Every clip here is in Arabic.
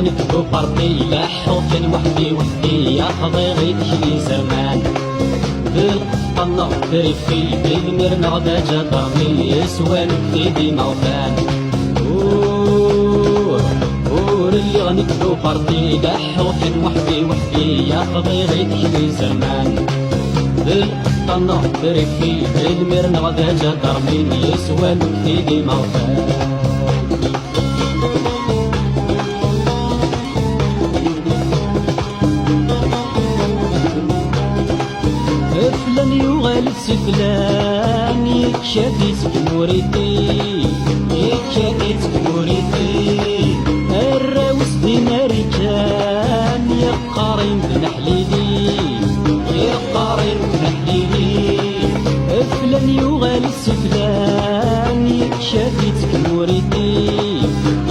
نكتبو بارتي لاحو كان وحدي يا خضيغي تشلي زمان بالقطن نغدري في بالمير نغدا جدرني يسوى نكتدي موفان اللي غنكتبو بارتي لاحو كان وحدي يا خضيغي تشلي زمان بالقطن نغدري في بالمير نغدا جدرني يسوى نكتدي موفان فلان يغالب سفلان يكشافي سكوريتي يكشافي سكوريتي الراوس ديناري كان يقارن بنحليلي يقارن بنحليلي فلان يغالب سفلان يكشافي سكوريتي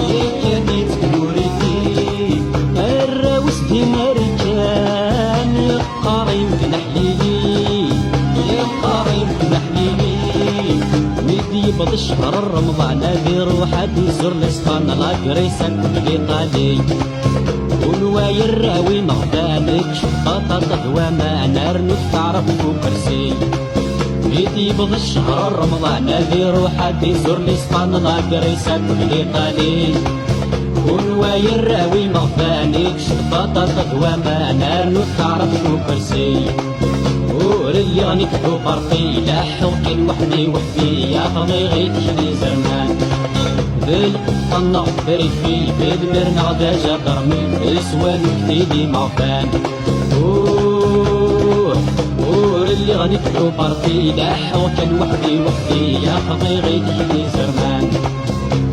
يكشافي سكوريتي الراوس ديناري كان يقارن بنحليلي يبض الشهر رمضان ذي روح يزور الاسطان لا قريسان بليطالي والواير راوي مغدانك شطاطة تهوى ما نار نتعرف وكرسي يبض الشهر رمضان ذي روح يزور الاسطان لا قريسان بليطالي والواير راوي مغدانك شطاطة تهوى ما نار نتعرف وكرسي اللي غنكتبو بارتي لاحو كان وحدي يا خضيغي تشري زمان بالقطن نغدري في بالمير نغدا جدرمي يسوى نكتدي موفان اللي غنكتبو بارتي لاحو كان وحدي يا خضيغي تشري زمان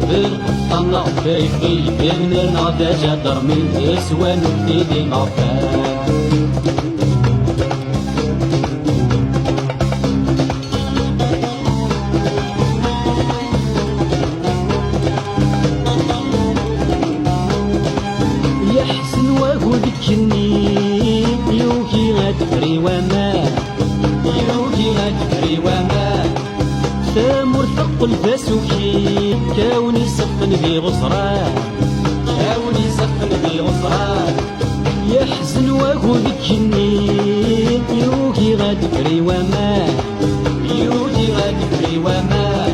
بالقطن نغدري في بالمير نغدا جدرمي يسوى نكتدي موفان جني يوكي غدفري وما يوكي غدفري وما ثامر ثق الفاسوكي كاوني سفن بي غصران كاوني سفن بي غصران يحزن واهو ذكني يوكي غدفري وما يوكي غدفري وما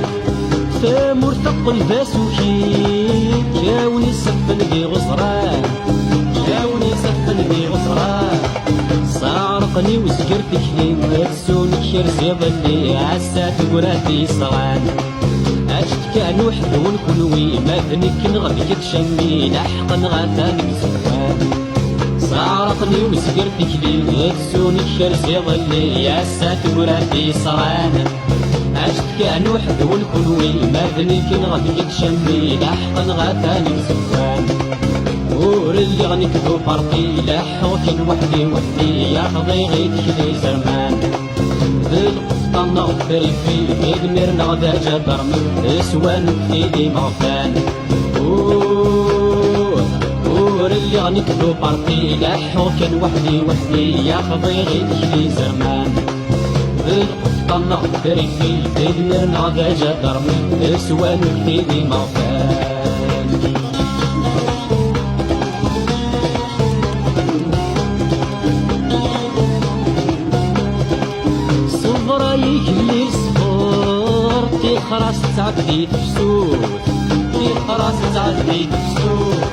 ثامر ثق الفاسوكي كاوني سفن بي غصران صارقني وسكرتك لي مرسونك شرزي ظلي عسات قراتي صغان أشتكى نوحد ونكونوي ماذنك نغذيك تشمي لحقا غاتانك زوان صارقني وسكرتك لي مرسونك شرزي ظلي عسات قراتي صغان أشتكى نوحد ونكونوي ماذنك نغذيك تشمي لحقا غاتانك زوان اللي غنكتبو بارتي لاحو كان وحدي يا خضيغي تشلي زمان بالقطن نغدري في بالمير نغدا جدرمي يسوى نكتدي موفان اللي غنكتبو بارتي لاحو كان وحدي يا خضيغي تشلي زمان بالقطن نغدري في بالمير نغدا جدرمي يسوى نكتدي موفان يجلي الصفور في خراس تعدي تفسود في خراس تعدي تفسود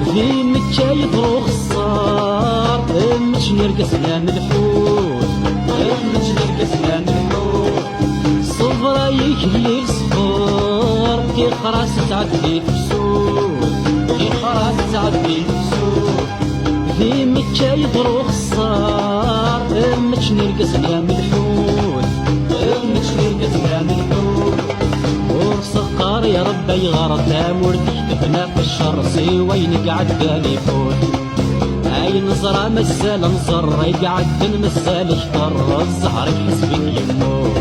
في متشايف روخ الصار مش نرقصنا ملحود مش نرقصنا ملحود صفرا يجلي الصفور في خراس تعدي تفسود في خراس تعدي تفسود في متشايف روخ الصار مش نرقصنا ملحود ورسقار يا ربي غرتام وردحتفنا في الشر سوين قعداني فوت هاي نظرة مسال نظر يقعد المسال اشطر الزهر يحسبك يموت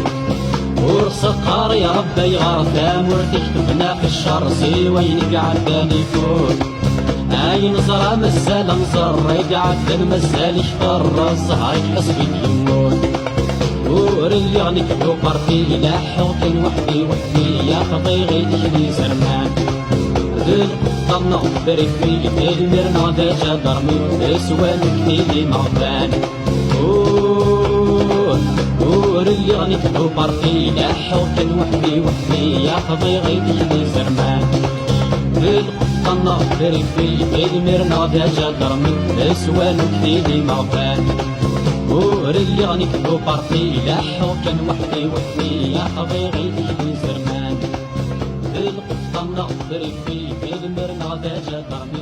ورسقار يا ربي غرتام وردحتفنا في الشر سوين قعداني فوت اي نزرة مزال نزر يقعد مزال يشفر الزهر يحسب يموت ور اللي غنكبو بارتي لا حوطي وحدي وحدي يا خطي غيدي لي زرمان ذل طنو بريفي المرنا دا جدرمي اسوان كنيدي مغفان ور اللي غنكبو بارتي لا حوطي وحدي وحدي يا خطي غيدي لي زرمان ذل طنو بريفي المرنا دا جدرمي اسوان كنيدي مغفان ور اللي غنكبو بارتي لاحو كان وحدي وحدي يا خبي غيدي لي زرمان القطة نغفر في المرنا دا جدرمي